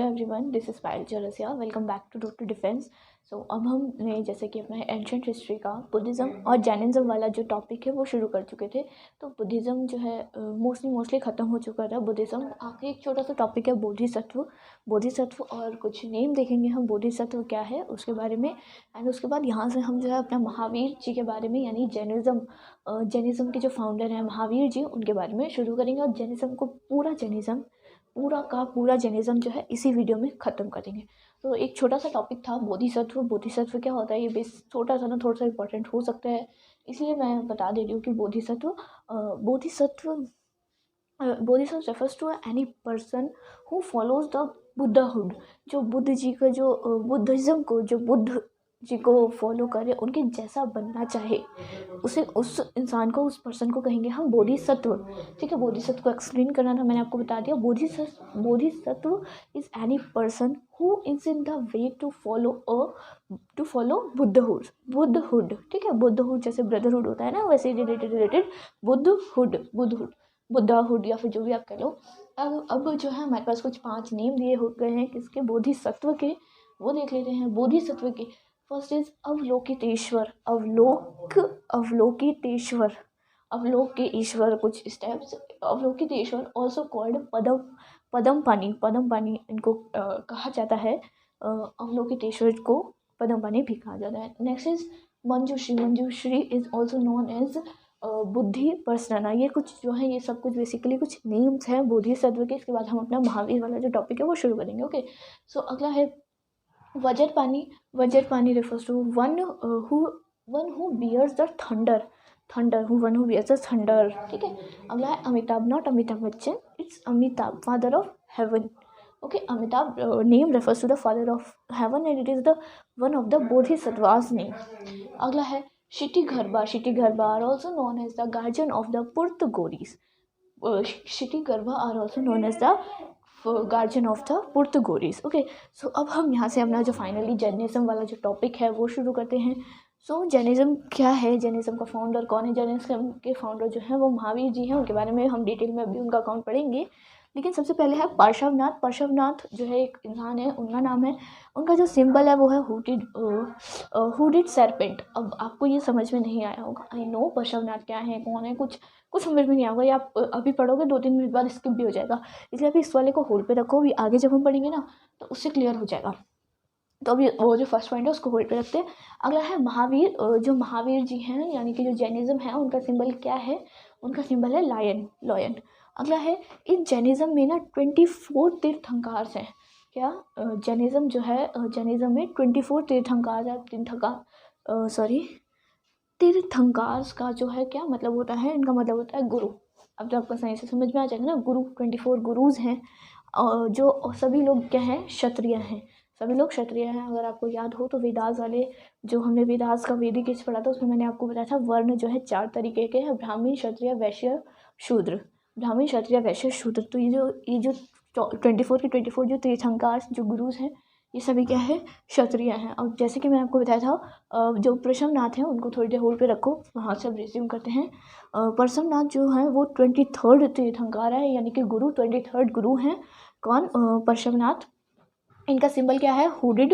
Hello everyone, this is Payal Chaurasia. Welcome back to total defence. So अब हमने जैसे कि अपना एंशंट हिस्ट्री का बुद्धिज़्म और जैनिज़्म वाला जो टॉपिक है वो शुरू कर चुके थे। तो बुद्धिज़्म जो है मोस्टली ख़त्म हो चुका था। बुद्धिज़्म आखिरी एक छोटा सा टॉपिक है बोधिसत्व और कुछ नेम देखेंगे हम बोधिसत्व क्या है उसके बारे में। एंड उसके बाद यहाँ से हम जो है अपना महावीर जी के बारे में यानी जैनिज़्म के जो फाउंडर हैं महावीर जी उनके बारे में शुरू करेंगे। और जैनिज़्म को पूरा जैनिज़्म जो है इसी वीडियो में ख़त्म करेंगे। तो एक छोटा सा टॉपिक था बोधिसत्व क्या होता है। ये बेस छोटा सा ना थोड़ा सा इंपॉर्टेंट हो सकता है, इसलिए मैं बता दे रही हूँ कि Bodhisattva refers to any person who follows the Buddhahood. जो बुद्ध जी का जो बुद्धिज़्म को जो बुद्ध जी को फॉलो करे, उनके जैसा बनना चाहे, उसे उस इंसान को उस पर्सन को कहेंगे हम बोधिसत्व। ठीक है, बोधिसत्व को एक्सप्लेन करना था, मैंने आपको बता दिया। Bodhisattva is any person who is in the way to follow Buddhahood. ठीक है, बुद्धहुड जैसे ब्रदरहुड होता है ना, वैसे रिलेटेड बुद्धाहुड या फिर जो भी आप कह लो। अब जो है हमारे पास कुछ 5 नेम दिए हो गए हैं किसके, बोधिसत्व के, वो देख लेते हैं। बोधिसत्व के फर्स्ट इज अवलोकितेश्वर। अवलोक के ईश्वर कुछ स्टेप्स। अवलोकितेश्वर ऑल्सो कॉल्ड पदम पानी इनको कहा जाता है। अवलोकितेश्वर को पदम पानी भी कहा जाता है। Next is Manjushri is also known as Buddhi persona. ये कुछ जो है ये सब कुछ बेसिकली कुछ नेम्स हैं बोधिसत्व के। इसके बाद हम अपना महावीर वाला जो टॉपिक है वो शुरू करेंगे। ओके, सो अगला है वज्रपानी refers to one who bears the thunder, one who bears the thunder। ठीक है, अगला है Amitabha, not Amitabh Bachchan, it's Amitabha, father of heaven. Okay, Amitabha name refers to the father of heaven and it is the one of the Bodhisattvas name. अगला है Kshitigarbha are also known as the guardian of the purgatories. Kshitigarbha are also known as the guardian of the purgatories. Okay, so अब हम यहाँ से अपना जो finally Jainism वाला जो टॉपिक है वो शुरू करते हैं। सो जैनिज़्म क्या है, जैनिज़्म का फाउंडर कौन है। जैनिज़्म के फाउंडर जो है वो महावीर जी हैं, उनके बारे में हम डिटेल में अभी उनका अकाउंट पढ़ेंगे। लेकिन सबसे पहले है पार्श्वनाथ जो है एक इंसान है, उनका नाम है। उनका जो सिंबल है वो है हुडेड सर्पेंट। अब आपको ये समझ में नहीं आया होगा, आई नो पार्श्वनाथ क्या है, कौन है, कुछ समझ में नहीं आएगा। ये आप अभी पढ़ोगे 2-3 मिनट बाद स्किप भी हो जाएगा, इसलिए अभी इस वाले को होल्ड पे रखो, भी आगे जब हम पढ़ेंगे ना तो उससे क्लियर हो जाएगा। तो अभी वो जो फर्स्ट पॉइंट है उसको होल्ड पे रखते हैं। अगला है महावीर। जो महावीर जी हैं यानी कि जो जैनिज़्म है उनका सिंबल क्या है, उनका सिंबल है लॉयन। अगला है इस जैनिज़्म में ना 24 तीर्थंकार हैं। क्या जैनिज़्म जो है जैनिज़्म में 24 तीर्थंकार है। तीर्थंकार का जो है क्या मतलब होता है, इनका मतलब होता है गुरु। अब तो आपको सही से समझ में आ जाएगा ना, गुरु 24 गुरुज हैं। जो सभी लोग क्या हैं, क्षत्रिय हैं, सभी लोग क्षत्रिय हैं। अगर आपको याद हो तो वेदास वाले जो हमने वेदास का वेदिक एज पढ़ा था उसमें मैंने आपको बताया था वर्ण जो है 4 तरीके के हैं, ब्राह्मण क्षत्रिय वैश्य शूद्र। तो ये जो 24 के 24 जो तीर्थंकार जो गुरुज हैं ये सभी क्या है, क्षत्रिय हैं। और जैसे कि मैंने आपको बताया था जो प्रशमनाथ हैं उनको थोड़ी देर होल्ड पे रखो, वहाँ से अब रिज्यूम करते हैं। प्रशमनाथ जो है वो 23rd तीर्थंकार है, यानी कि गुरु 23rd गुरु हैं। कौन, प्रशमनाथ। इनका सिंबल क्या है, हुडेड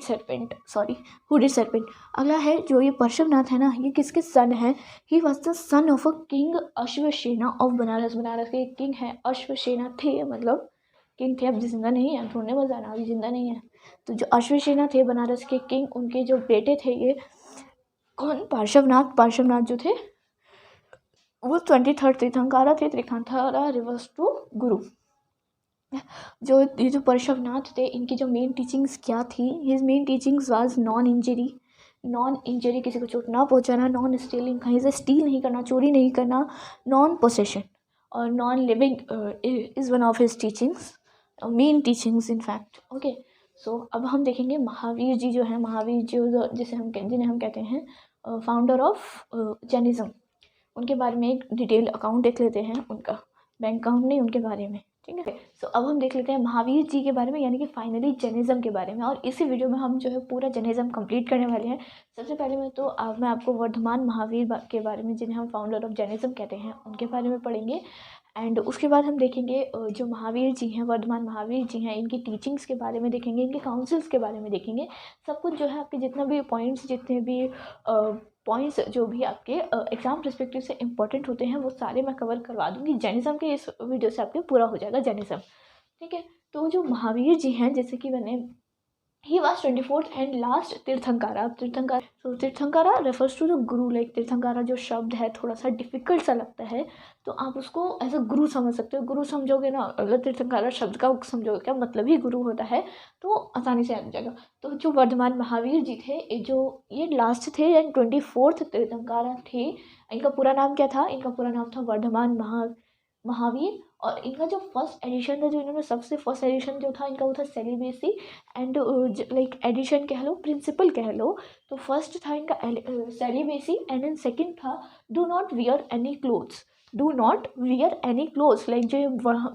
सर्पेंट। अगला है जो ये पार्श्वनाथ है ना, ये किसके सन है, he was the son of a king Ashvasena of Banaras के किंग है अश्वसेना थे, मतलब किंग थे, अब जिंदा नहीं है, थोड़े बजाना अभी जिंदा नहीं है। तो जो अश्वसेना थे बनारस के किंग, उनके जो बेटे थे ये कौन, पार्श्वनाथ जो थे वो 23rd तीर्थंकारा थे। तीर्थंकारा रिवर्स टू गुरु। ये जो पार्श्वनाथ थे इनकी जो मेन टीचिंग्स क्या थी, his main teachings was non injury, किसी को चोट ना पहुंचाना, नॉन स्टीलिंग, कहीं से स्टील नहीं करना, चोरी नहीं करना, नॉन पोसेशन और non living is one of his teachings, main teachings in fact. Okay, so अब हम देखेंगे महावीर जी जो है, जिन्हें हम कहते हैं फाउंडर ऑफ जैनिज़्म। उनके बारे में एक डिटेल अकाउंट देख लेते हैं, उनका बैंक अकाउंट नहीं, उनके बारे में। ठीक है, सो अब हम देख लेते हैं महावीर जी के बारे में, यानी कि फाइनली जैनिज़्म के बारे में। और इसी वीडियो में हम जो है पूरा जैनिज़्म कंप्लीट करने वाले हैं। सबसे पहले मैं मैं आपको वर्धमान महावीर के बारे में, जिन्हें हम फाउंडर ऑफ जैनिज़्म कहते हैं, उनके बारे में पढ़ेंगे। एंड उसके बाद हम देखेंगे जो महावीर जी हैं, वर्धमान महावीर जी हैं, इनकी टीचिंग्स के बारे में देखेंगे, इनके काउंसिल्स के बारे में देखेंगे। सब कुछ जो है आपके जितना भी पॉइंट्स, जितने भी पॉइंट्स जो भी आपके एग्ज़ाम पर्सपेक्टिव से इंपॉर्टेंट होते हैं वो सारे मैं कवर करवा दूँगी। जैनिज़्म के इस वीडियो से आपके पूरा हो जाएगा जैनिज़्म, ठीक है। तो जो महावीर जी हैं, जैसे कि मैंने he was 24th and last Tirthankara. Tirthankara refers to the guru. Like Tirthankara जो शब्द है थोड़ा सा डिफिकल्ट सा लगता है, तो आप उसको एज अ गुरु समझ सकते हो। गुरु समझोगे ना, अगर तीर्थंकारा शब्द का समझोगे क्या मतलब ही गुरु होता है, तो आसानी से आ जाएगा। तो जो वर्धमान महावीर जी थे, ये लास्ट थे एंड 24th तीर्थंकारा थे। इनका पूरा नाम क्या था? इनका पूरा नाम था वर्धमान महावीर। और इनका जो फर्स्ट एडिशन था, जो इन्होंने सबसे फर्स्ट एडिशन जो था इनका, वो था सेलिबेसी एंड लाइक एडिशन कह लो, प्रिंसिपल कह लो। तो फर्स्ट था इनका सेलिबेसी एंड देन सेकंड था do not wear any clothes. Do not wear any clothes. Like जो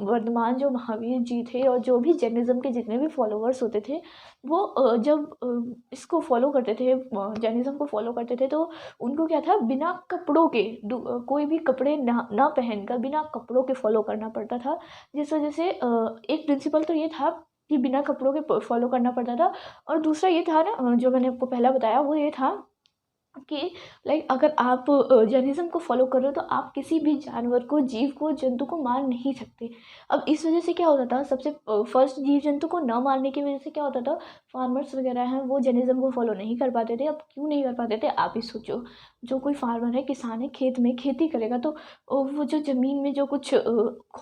वर्धमान जो महावीर जी थे और जो भी जैनिज़्म के जितने भी फॉलोअर्स होते थे, वो जब इसको फॉलो करते थे, जैनिज़्म को फॉलो करते थे, तो उनको क्या था, बिना कपड़ों के, कोई भी कपड़े ना पहनकर बिना कपड़ों के फॉलो करना पड़ता था। जिस वजह से एक प्रिंसिपल तो ये था कि बिना कपड़ों के फॉलो करना पड़ता था, और दूसरा ये था ना, जो मैंने आपको पहला बताया, वो ये था कि लाइक अगर आप जैनिज़्म को फॉलो कर रहे हो तो आप किसी भी जानवर को, जीव को, जंतु को मार नहीं सकते। अब इस वजह से क्या होता था, सबसे फर्स्ट जीव जंतु को न मारने की वजह से क्या होता था, फार्मर्स वगैरह हैं वो जैनिज़्म को फॉलो नहीं कर पाते थे। अब क्यों नहीं कर पाते थे, आप ही सोचो। जो कोई फार्मर है, किसान है, खेत में खेती करेगा, तो वो जो ज़मीन में जो कुछ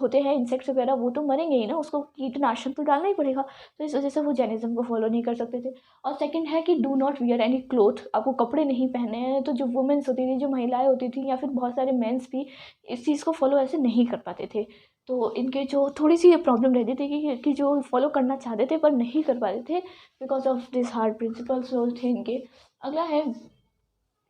होते हैं इंसेक्ट्स वगैरह, वो तो मरेंगे ही ना, उसको कीटनाशक तो डालना ही पड़ेगा। तो इस वजह से वो जैनिज़्म को फॉलो नहीं कर सकते थे। और सेकंड है कि do not wear any cloth. आपको कपड़े नहीं पहनने हैं। तो जो वुमेन्स होती थी, जो महिलाएं होती थी, या फिर बहुत सारे मेंस भी इस चीज़ को फॉलो ऐसे नहीं कर पाते थे। तो इनके जो थोड़ी सी ये प्रॉब्लम रहती थी कि जो फॉलो करना चाहते थे पर नहीं कर पाते थे, because of this hard principles जो थे इनके। अगला है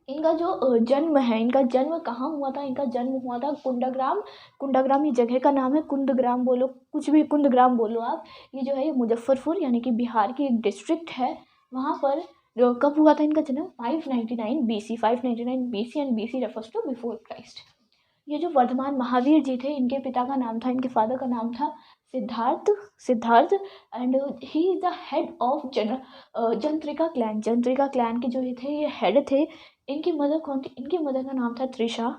इनका जो जन्म है, इनका जन्म कहाँ हुआ था? इनका जन्म हुआ था कुंडग्राम। कुंडग्राम ये जगह का नाम है, कुंदग्राम बोलो, कुछ भी कुंदग्राम बोलो आप। ये जो है ये मुजफ्फरपुर यानी कि बिहार की एक डिस्ट्रिक्ट है। वहाँ पर कब हुआ था इनका जन्म? 599 BC। 599 BC and BC refers to before Christ. ये जो वर्धमान महावीर जी थे, इनके पिता का नाम था, इनके फादर का नाम था Siddhartha and he is the head of Jnatrika clan. Jnatrika clan के जो ये थे, ये हेड थे। इनकी मदर कौन थी? इनकी मदर का नाम था त्रिशा।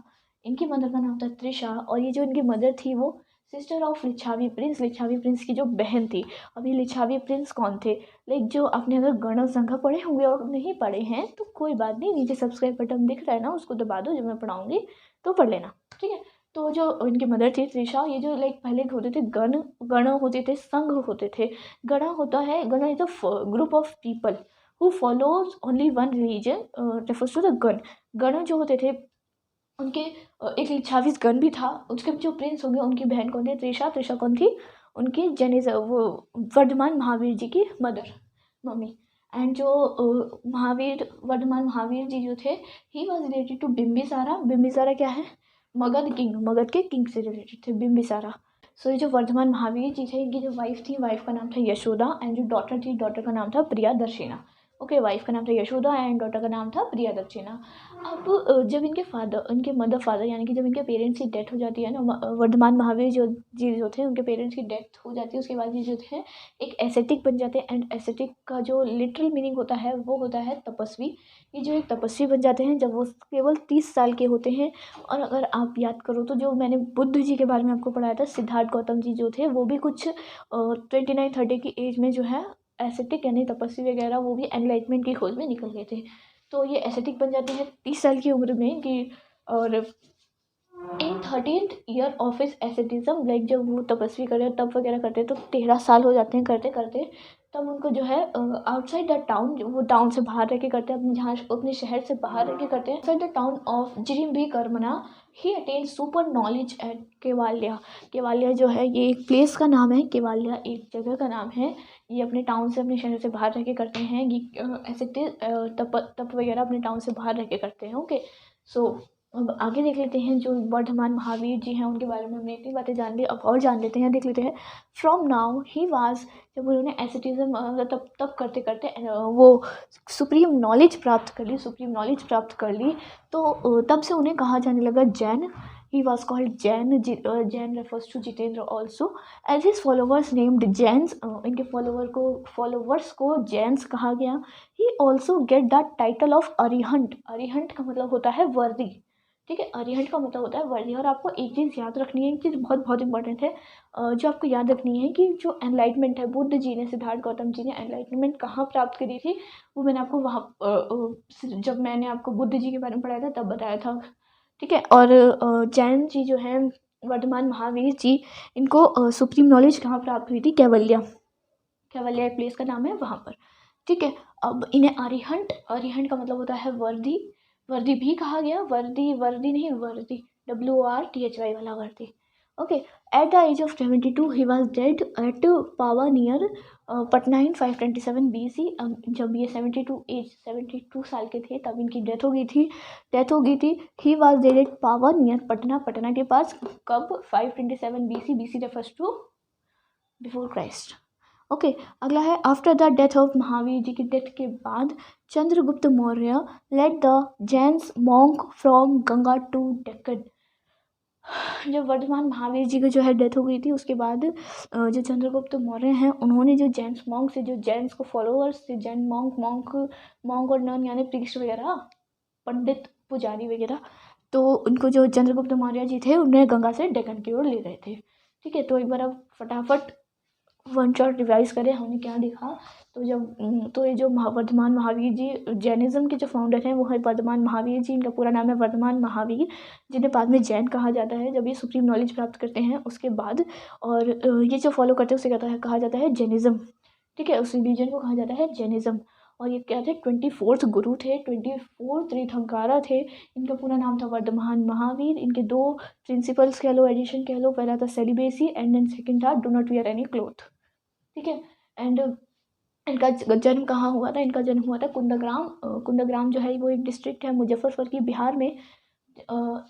इनकी मदर का नाम था त्रिशा। और ये जो इनकी मदर थी वो सिस्टर ऑफ लिच्छावी प्रिंस। लिच्छावी प्रिंस की जो बहन थी। अभी लिच्छावी प्रिंस कौन थे? लाइक जो आपने अगर गण संघ पढ़े होंगे और नहीं पढ़े हैं तो कोई बात नहीं, नीचे सब्सक्राइब बटन दिख रहा है ना, उसको दबा दो, जब मैं पढ़ाऊँगी तो पढ़ लेना, ठीक है। तो जो इनकी मदर थी त्रिशा, ये जो लाइक पहले होते थे गण होते थे, संघ होते थे। गण होता है, gana is a group of people who follows only one religion, refers to the gana. गण जो होते थे उनके एक लिच्छावीस गण भी था। उसके जो प्रिंस होंगे उनकी बहन कौन थी? त्रिशा। त्रिशा कौन थी? उनकी वो वर्धमान महावीर जी की मम्मी। एंड जो वर्धमान महावीर जी जो थे, he was related to Bimbisara. Bimbisara क्या है? मगध के किंग से रिलेटेड थे बिम्बिसारा। सो ये जो वर्धमान महावीर जी थे, इनकी जो वाइफ थी, वाइफ का नाम था यशोदा एंड जो डॉटर थी, डॉटर का नाम था प्रियादर्शिना। ओके, वाइफ का नाम था यशोदा एंड डॉटर का नाम था प्रियादर्शिना। अब जब इनके मदर फादर यानी कि जब इनके पेरेंट्स की डेथ हो जाती है ना, वर्धमान महावीर जो थे, उनके पेरेंट्स की डेथ हो जाती है, उसके बाद ये जो थे एक एसेटिक बन जाते हैं। एंड एसेटिक का जो लिटरल मीनिंग होता है वो होता है तपस्वी। ये जो एक तपस्वी बन जाते हैं जब वो केवल 30 साल के होते हैं। और अगर आप याद करो तो जो मैंने बुद्ध जी के बारे में आपको पढ़ाया था, सिद्धार्थ गौतम जी जो थे, वो भी कुछ 29-30 की एज में जो है एसेटिक यानी तपस्वी वगैरह, वो भी एनलाइटमेंट की खोज में निकल गए थे। तो ये एसेटिक बन जाते हैं 30 साल की उम्र में कि, और in 13th year of his asceticism, like जब वो तपस्वी करते तप वगैरह करते तो 13 साल हो जाते हैं करते करते। तब उनको जो है आउटसाइड द टाउन, वो टाउन से बाहर रह के करते हैं, अपने शहर से बाहर रह के करते हैं। Outside the town of Jirimbhi कर्मना he attain super knowledge at Kaivalya. Kaivalya जो है ये एक प्लेस का नाम है, केवालिया एक जगह का नाम है। ये अपने टाउन से, अपने शहर से बाहर रह के करते हैं। ये ऐसे तप वगैरह अपने टाउन से बाहर रह के करते हैं। ओके, सो अब आगे देख लेते हैं जो वर्धमान महावीर जी हैं, उनके बारे में हमने इतनी बातें जान ली, अब और जान लेते हैं, देख लेते हैं। फ्रॉम नाउ ही वाज, जब उन्होंने एसेटिज्म तब करते करते वो सुप्रीम नॉलेज प्राप्त कर ली, तो तब से उन्हें कहा जाने लगा Jain. he was called Jain. Jain refers to Jitendra also. As his followers named Jains, इनके followers को Jains कहा गया. He also get the title of Arihant. Arihant का मतलब होता है वर्दी. ठीक है, अरिहंट का मतलब होता है वर्दी. और आपको एक चीज़ याद रखनी है, एक चीज़ बहुत बहुत इंपॉर्टेंट है जो आपको याद रखनी है कि जो एनलाइटमेंट है, बुद्ध जी ने, सिद्धार्थ गौतम जी ने एनलाइटमेंट कहाँ प्राप्त करी थी, वो मैंने आपको वहाँ जब मैंने आपको बुद्ध जी के बारे में पढ़ाया था तब बताया था. ठीक है. और जैन जी जो हैं, वर्धमान महावीर जी, इनको सुप्रीम नॉलेज कहाँ प्राप्त हुई थी? कैवल्या. कैवल्या एक प्लेस का नाम है, वहाँ पर. ठीक है. अब इन्हें अरिहंट का मतलब होता है वर्दी. वर्दी भी कहा गया. वर्दी नहीं, वर्दी, WRTHY वाला वर्दी. Okay. At the age of 72 he was dead at Pava near Patna in 527 BC. जब ये 72 साल के थे तब इनकी डेथ हो गई थी. He was dead at Pava near Patna के पास. कब? 527 BC. BC refers to before Christ. Okay. अगला है after the death of Mahavir ji की डेथ के बाद Chandragupta Maurya led the Jains monk from Ganga to Deccan. जब वर्धमान महावीर जी की जो है डेथ हो गई थी उसके बाद जो चंद्रगुप्त मौर्य हैं उन्होंने जो जैन्स मॉन्क से, जो जैन्स को फॉलोअर्स थे, जैन मॉन्क और नन यानी प्रीस्ट वगैरह, पंडित पुजारी वगैरह, तो उनको जो चंद्रगुप्त मौर्य जी थे उन्हें गंगा से डेक्कन की ओर ले गए थे. ठीक है. तो एक बार अब फटाफट वन शॉट रिवाइज करें हमने क्या देखा. तो ये जो वर्धमान महावीर जी, जैनिज्म के जो फाउंडर हैं वो है वर्धमान महावीर जी. इनका पूरा नाम है वर्धमान महावीर, जिन्हें बाद में जैन कहा जाता है. जब ये सुप्रीम नॉलेज प्राप्त करते हैं उसके बाद, और ये जो फॉलो करते हैं उसे कहा जाता है जैनिज्म. ठीक है. उस रिलीजन को कहा जाता है जैनिज्म. और ये क्या थे? 24th गुरु थे, 24th तीर्थंकरा थे. इनका पूरा नाम था वर्धमान महावीर. इनके 2 प्रिंसिपल्स कह लो, एडिशन कह लो. पहला था सेलिबेसी एंड देन सेकंड था do not wear any cloth. ठीक है. एंड इनका जन्म कहाँ हुआ था? इनका जन्म हुआ था कुंदग्राम. कुंदग्राम जो है वो एक डिस्ट्रिक्ट है मुजफ्फरपुर की, बिहार में.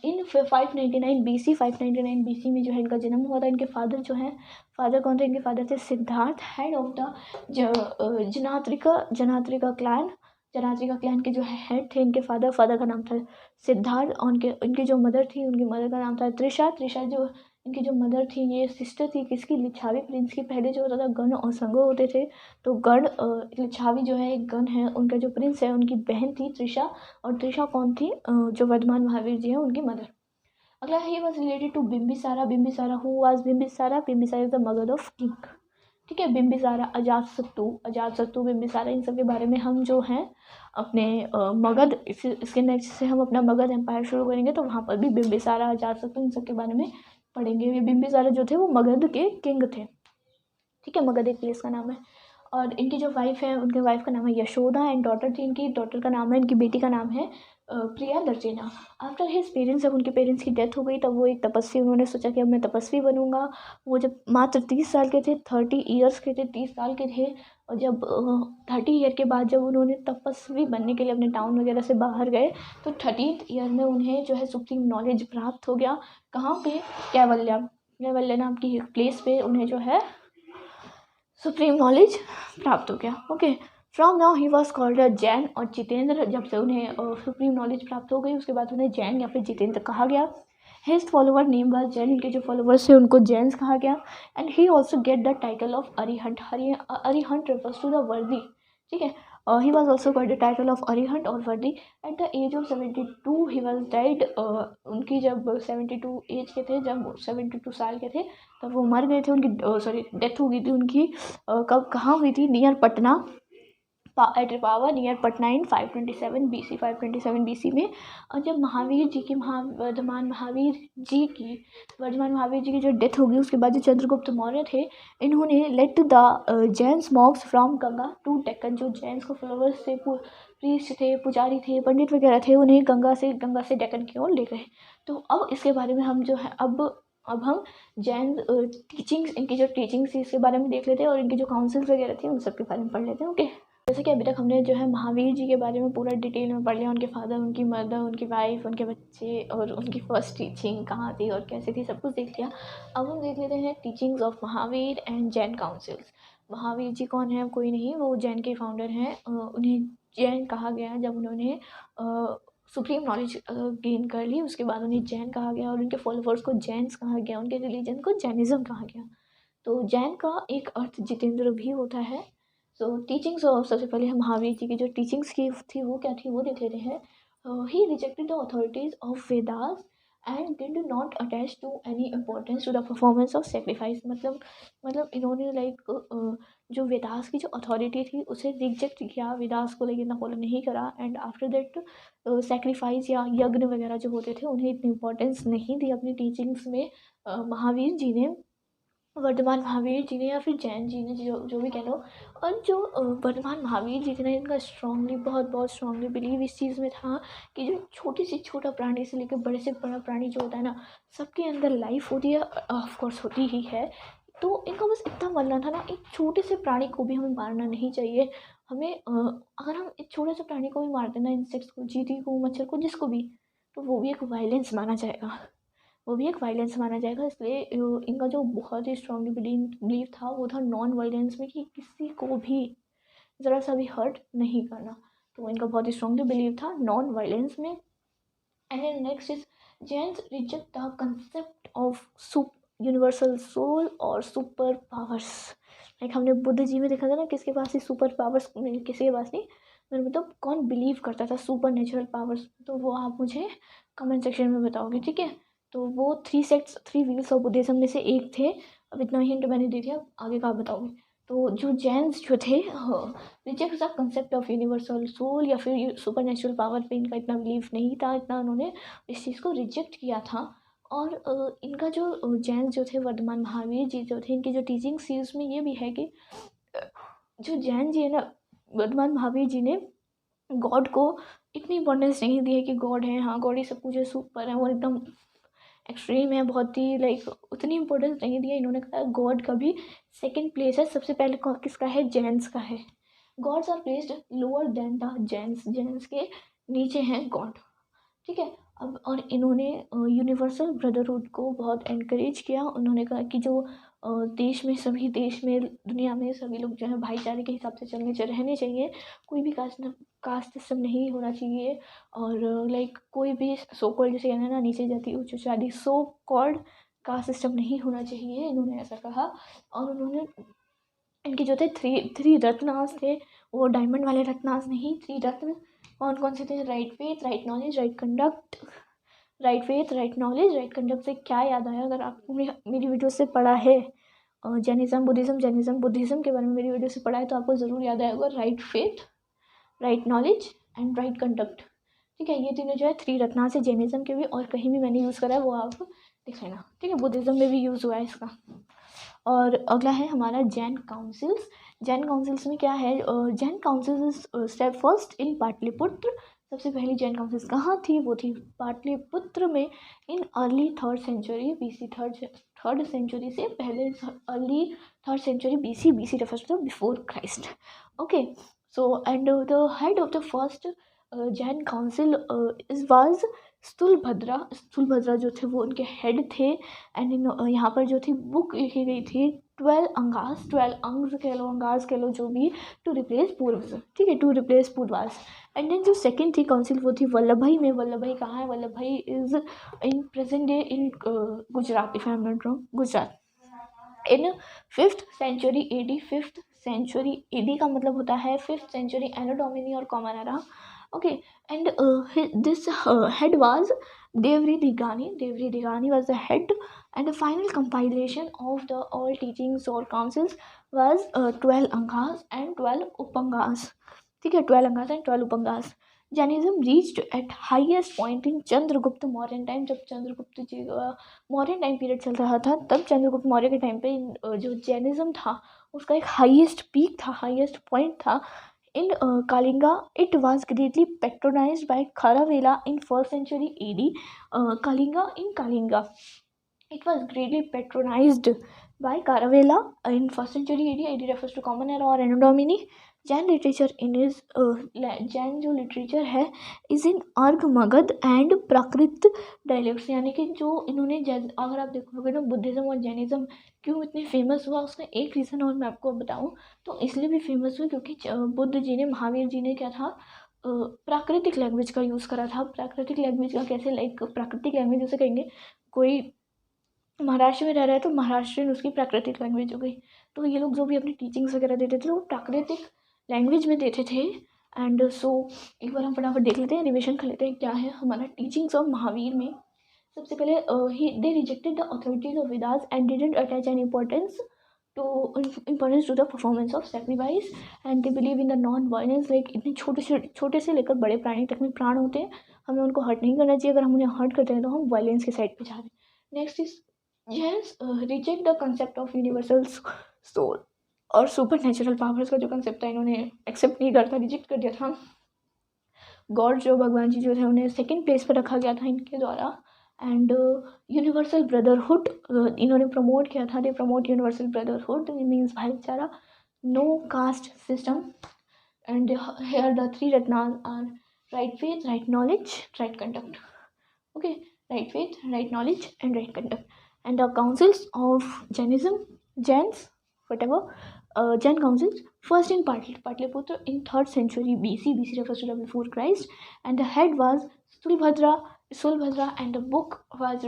इन 599 BC में जो है इनका जन्म हुआ था. इनके फादर जो हैं, फादर कौन थे? इनके फादर थे Siddharth, head of the Jnatrika clan के जो है हेड थे इनके फादर का नाम था सिद्धार्थ. और इनकी जो मदर थी, उनकी मदर का नाम था त्रिशा. जो इनकी जो मदर थी, ये सिस्टर थी किसकी? लिच्छावी प्रिंस की. पहले जो होता था गण और संघ होते थे, तो गण, लिच्छावी जो है एक गण है, उनका जो प्रिंस है उनकी बहन थी त्रिशा. और त्रिशा कौन थी? जो वर्धमान महावीर जी हैं उनकी मदर. अगला he was related to Bimbisara. Who was Bimbisara? Bimbisara is the mother of king. ठीक है. बिम्बिसारा, अजातशत्रु, बिम्बिसारा, इन सब के बारे में हम जो हैं अपने मगध, इसके नेक्स्ट से हम अपना मगध एम्पायर शुरू करेंगे तो वहाँ पर भी बिम्बिसारा, अजातशत्रु, इन सब के बारे में पढ़ेंगे. ये बिम्बिसारा जो थे वो मगध के किंग थे. ठीक है. मगध एक प्लेस का नाम है. और इनकी जो वाइफ है, उनके वाइफ का नाम है यशोदा. एंड डॉटर थी इनकी, डॉटर का नाम है, इनकी बेटी का नाम है प्रिया दर्जेना. आफ्टर हिज पेरेंट्स, जब उनके पेरेंट्स की डेथ हो गई तब वो एक तपस्वी, उन्होंने सोचा कि अब मैं तपस्वी बनूंगा. वो जब मात्र 30 साल के थे, 30 ईयर्स के थे, 30 साल के थे. और जब 30 ईयर के बाद जब उन्होंने तपस्वी बनने के लिए अपने टाउन वगैरह से बाहर गए तो 30th ईयर में उन्हें जो है सुप्रीम नॉलेज प्राप्त हो गया. कहाँ पे? कैवल्या नाम की एक प्लेस पे उन्हें जो है सुप्रीम नॉलेज प्राप्त हो गया. Okay. From now he was called a Jain और जितेंद्र. जब से उन्हें सुप्रीम नॉलेज प्राप्त हो गई उसके बाद उन्हें जैन या फिर जितेंद्र कहा गया. His follower name was Jain. इनके जो फॉलोवर्स थे उनको जैन्स कहा गया. And he also get the title of Arihant. Arihant refers to the worthy. ठीक है. He was also got the title of Arihant और worthy. At the age of 72 he was died. उनकी जब 72 एज के थे, जब 72 साल के थे तब वो मर गए थे. उनकी डेथ हो गई थी उनकी. कब, कहाँ हुई थी? Near Patna, at Pava near Patna in 527 BC में. और जब वर्धमान महावीर जी की जो डेथ होगी उसके बाद जो चंद्रगुप्त मौर्य थे इन्होंने let the Jains monks from Ganga to Deccan. जो जैन्स को फॉलोवर्स थे, प्रीस्ट थे, पुजारी थे, पंडित वगैरह थे, उन्हें गंगा से डेक्कन की ओर ले गए. तो अब इसके बारे में हम जो है अब हम जैन टीचिंग्स, इनकी जो टीचिंग्स थी इसके बारे में देख लेते हैं और इनकी जो काउंसिल्स वगैरह थी उन सब के बारे में पढ़ लेते हैं. ओके. जैसे कि अभी तक हमने जो है महावीर जी के बारे में पूरा डिटेल में पढ़ लिया. उनके फादर, उनकी मदर, उनकी वाइफ, उनके बच्चे और उनकी फर्स्ट टीचिंग कहाँ थी और कैसे थी, सब कुछ देख लिया. अब हम देख लेते हैं teachings of Mahavir and Jain councils. Mahavir ji कौन है? कोई नहीं, वो जैन के फाउंडर हैं. उन्हें जैन कहा गया जब उन्होंने सुप्रीम नॉलेज गेन कर ली, उसके बाद उन्हें जैन कहा गया और उनके फॉलोअर्स को जैन्स कहा गया, उनके रिलीजन को जैनिज़्म कहा गया। तो जैन का एक अर्थ जितेंद्र भी होता है। सो टीचिंग्स ऑफ, सबसे पहले हम महावीर जी की जो टीचिंग्स की थी वो क्या थी वो देख लेते हैं। He rejected the authorities of Vedas and did not attach to any importance to the performance of sacrifice. मतलब इन्होंने जो वेदास की जो अथॉरिटी थी उसे रिजेक्ट किया, वेदास को लेकिन फॉलो नहीं करा, एंड आफ्टर दैट सेक्रीफाइस या यज्ञ वगैरह जो होते थे उन्हें इतनी इंपॉर्टेंस नहीं दी अपनी टीचिंग्स में। महावीर जी ने, वर्धमान महावीर जी ने या फिर जैन जी ने, जो भी कह लो। और जो वर्धमान महावीर जी थे ना, इनका स्ट्रांगली बहुत स्ट्रांगली बिलीव इस चीज़ में था कि जो छोटी से छोटा प्राणी से लेकर बड़े से बड़ा प्राणी जो होता है ना, सबके अंदर लाइफ होती है, ऑफ कोर्स होती ही है। तो इनका बस इतना मानना था ना, एक छोटे से प्राणी को भी हमें मारना नहीं चाहिए। हमें अगर हम एक छोटे से प्राणी को भी मार देना, इंसेक्ट्स को, चींटी को, मच्छर को, जिसको भी, तो वो भी एक वायलेंस माना जाएगा, वो भी एक वायलेंस माना जाएगा। इसलिए इनका जो बहुत ही स्ट्रांगली बिलीव था वो था नॉन वायलेंस में, कि किसी को भी ज़रा सा भी हर्ट नहीं करना। तो इनका बहुत ही स्ट्रांगली बिलीव था नॉन वायलेंस में। And next is Jains reject the concept of universal soul और सुपर पावर्स। लाइक हमने बुद्ध जी में देखा था ना, किसके पास ही सुपर पावर्स, किसी के पास नहीं, मतलब कौन बिलीव करता था सुपर नेचुरल पावर्स, तो वो आप मुझे कमेंट सेक्शन में बताओगे, ठीक है। तो वो 3 व्हील्स ऑफ बुद्धिज्म में से एक थे। अब इतना हिंट मैंने दे दिया, आगे का आप बताओगे। तो जो जैन्स जो थे, reject the concept of universal soul या फिर सुपर नेचुरल पावर पे इनका इतना बिलीव नहीं था, इतना उन्होंने इस चीज़ को रिजेक्ट किया था। और इनका जो जैन जो थे, वर्धमान महावीर जी जो थे, इनकी जो टीचिंग थी उसमें ये भी है कि जो जैन जी है ना, वर्धमान महावीर जी ने गॉड को इतनी इंपॉर्टेंस नहीं दी है कि गॉड है, हाँ गॉड ही सब कुछ है, सुपर है, वो एकदम एक्सट्रीम है, बहुत ही लाइक उतनी इंपॉर्टेंस नहीं दी है। इन्होंने कहा गॉड का भी सेकंड प्लेस है, सबसे पहले किसका है, जैन्स का है। Gods are placed lower than the Jains, Jains के नीचे हैं गॉड, ठीक है। अब और इन्होंने यूनिवर्सल ब्रदरहुड को बहुत एनकरेज किया। उन्होंने कहा कि जो देश में, सभी देश में, दुनिया में सभी लोग जो है भाईचारे के हिसाब से रहने चाहिए, कोई भी कास्ट सिस्टम नहीं होना चाहिए। और लाइक कोई भी सो कॉल्ड, जैसे कहना ना, नीचे जाति उच्च जाति, सो कॉल्ड कास्ट सिस्टम नहीं होना चाहिए, इन्होंने ऐसा कहा। और उन्होंने इनके जो थे थ्री रत्नास थे, वो डायमंड वाले रत्नास नहीं, 3 रत्न कौन कौन से थे, right faith, right knowledge, right conduct. Right faith, right knowledge, right conduct से क्या याद आया, अगर आपने मेरी वीडियो से पढ़ा है जैनिज्म बुद्धिज्म के बारे में मेरी वीडियो से पढ़ा है, तो आपको ज़रूर याद आया होगा right faith, right knowledge and right conduct, ठीक है। ये तीनों जो है 3 रत्ना से जैनिज्म के भी, और कहीं भी मैंने यूज़ करा है वो आप देख लेना, ठीक है। बुद्धिज्म में भी यूज़ हुआ है इसका। और अगला है हमारा जैन काउंसिल्स। जैन काउंसिल्स में क्या है, Jain councils step first in Pataliputra. सबसे पहली जैन काउंसिल्स कहाँ थी, वो थी पाटलिपुत्र में, in early 3rd century BC, third century से पहले, early 3rd century BC refers to before Christ, okay. So and the head of the first Jain council was Sthulabhadra जो थे वो उनके हेड थे। एंड यहाँ पर जो थी बुक लिखी गई थी 12 अंगास, 12 अंग्स कह लो, अंगास कह लो, जो भी, टू रिप्लेस पूर्वज, ठीक है, to replace Purvas. And then जो सेकंड थी काउंसिल वो थी वल्लभाई में। वल्लभाई कहाँ है, Vallabhi is in present day in Gujarat, if I am not wrong, Gujarat. In 5th century AD, 5th century AD का मतलब होता है 5th सेंचुरी एनो डोमिनी और common era, okay. And this head was Devardhigani was the head, and the final compilation of the all teachings or councils was 12 Angas and 12 उpangas, ठीक है, 12 Angas and 12 उpangas। Jainism reached at highest point in Chandragupta Mauryan time. जब Chandragupta ji Mauryan time period चल रहा था, तब चंद्रगुप्त मौर्य के टाइम पे जो जैनिज्म था उसका एक हाईएस्ट पीक था, हाईएस्ट पॉइंट था in Kalinga. It was greatly patronised by Kharavela in 1st century AD। Kalinga it was greatly patronized by Caravella in 1st century AD. AD refers to common era or Anno Domini. Jain literature in is Jain जो literature है is in अर्घ Magadh and Prakrit dialects, यानी कि जो इन्होंने अगर आप देखोगे ना बुद्धिज़्म और जैनिज़्म क्यों इतने फेमस हुआ, उसका एक रीज़न और मैं आपको बताऊं तो इसलिए भी फेमस हुआ क्योंकि बुद्ध जी ने, महावीर जी ने क्या था, प्राकृतिक लैंग्वेज का यूज़ करा था। प्राकृतिक लैंग्वेज का कैसे, लाइक प्राकृतिक लैंग्वेज जैसे कहेंगे कोई महाराष्ट्र में रह रहा है तो महाराष्ट्रियन उसकी प्राकृतिक लैंग्वेज हो गई। तो ये लोग जो भी अपनी टीचिंग्स वगैरह देते थे वो प्राकृतिक लैंग्वेज में देते थे। एंड सो एक बार हम फटाफट देख लेते हैं, रिविजन कर लेते हैं क्या है हमारा टीचिंग्स ऑफ महावीर में। सबसे पहले they rejected the authorities of Vedas and didn't attach an importance to the performance of sacrifice and they believe in the non violence. Like इतने छोटे से लेकर बड़े प्राणी तक में प्राण होते हैं, हमें उनको हर्ट नहीं करना चाहिए। अगर हम उन्हें हर्ट करते हैं तो हम वायलेंस के साइड पे जा रहे हैं। Next is yes reject the concept of universal soul और सुपर नेचुरल पावर्स का जो कंसेप्ट था इन्होंने एक्सेप्ट नहीं करता, रिजेक्ट कर दिया था। गॉड जो भगवान जी जो थे उन्हें सेकंड प्लेस पर रखा गया था इनके द्वारा। एंड यूनिवर्सल ब्रदरहुड इन्होंने प्रमोट किया था। They promote universal brotherhood means भाईचारा, no caste system. And here the three ratnas are right faith, right knowledge, right conduct. Okay, right faith, right knowledge and right conduct. And the councils of Jainism, Jains, whatever, Jain councils, first in Patliputra in 3rd century BC. BC refers to level 4 Christ, and the head was Sulbhadra, and the book was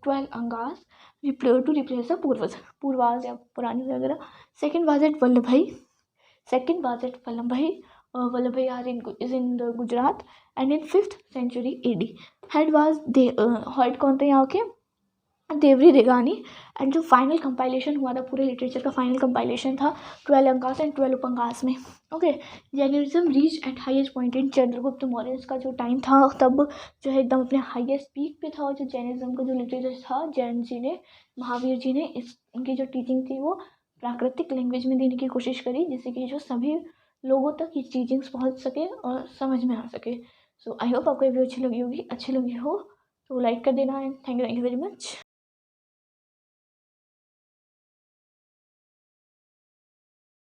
12 Angas to replace the Purvas या पुरानी वगैरह. Second was at Vallabhai. Vallabhai is in the Gujarat, and in 5th century AD. Head was head कौन थे यहाँ के? Deori देगानी। And जो final compilation हुआ था, पूरे लिटरेचर का फाइनल कंपाइलेशन था 12 अंगास एंड 12 उपंगास में। Okay, Jainism reach at highest point in Chandragupta Maurya का जो टाइम था तब जो है एकदम अपने हाईएस्ट पीक पे था। और जो जैनिज्म का जो लिटरेचर था, जैन जी ने, महावीर जी ने उनकी जो टीचिंग थी वो प्राकृतिक लैंग्वेज में देने की कोशिश करी, जिससे कि जो सभी लोगों तक ये टीचिंग्स पहुँच सके और समझ में आ सके। सो आई होप आपको ये वीडियो अच्छी लगी हो तो लाइक कर देना। And thank you very much.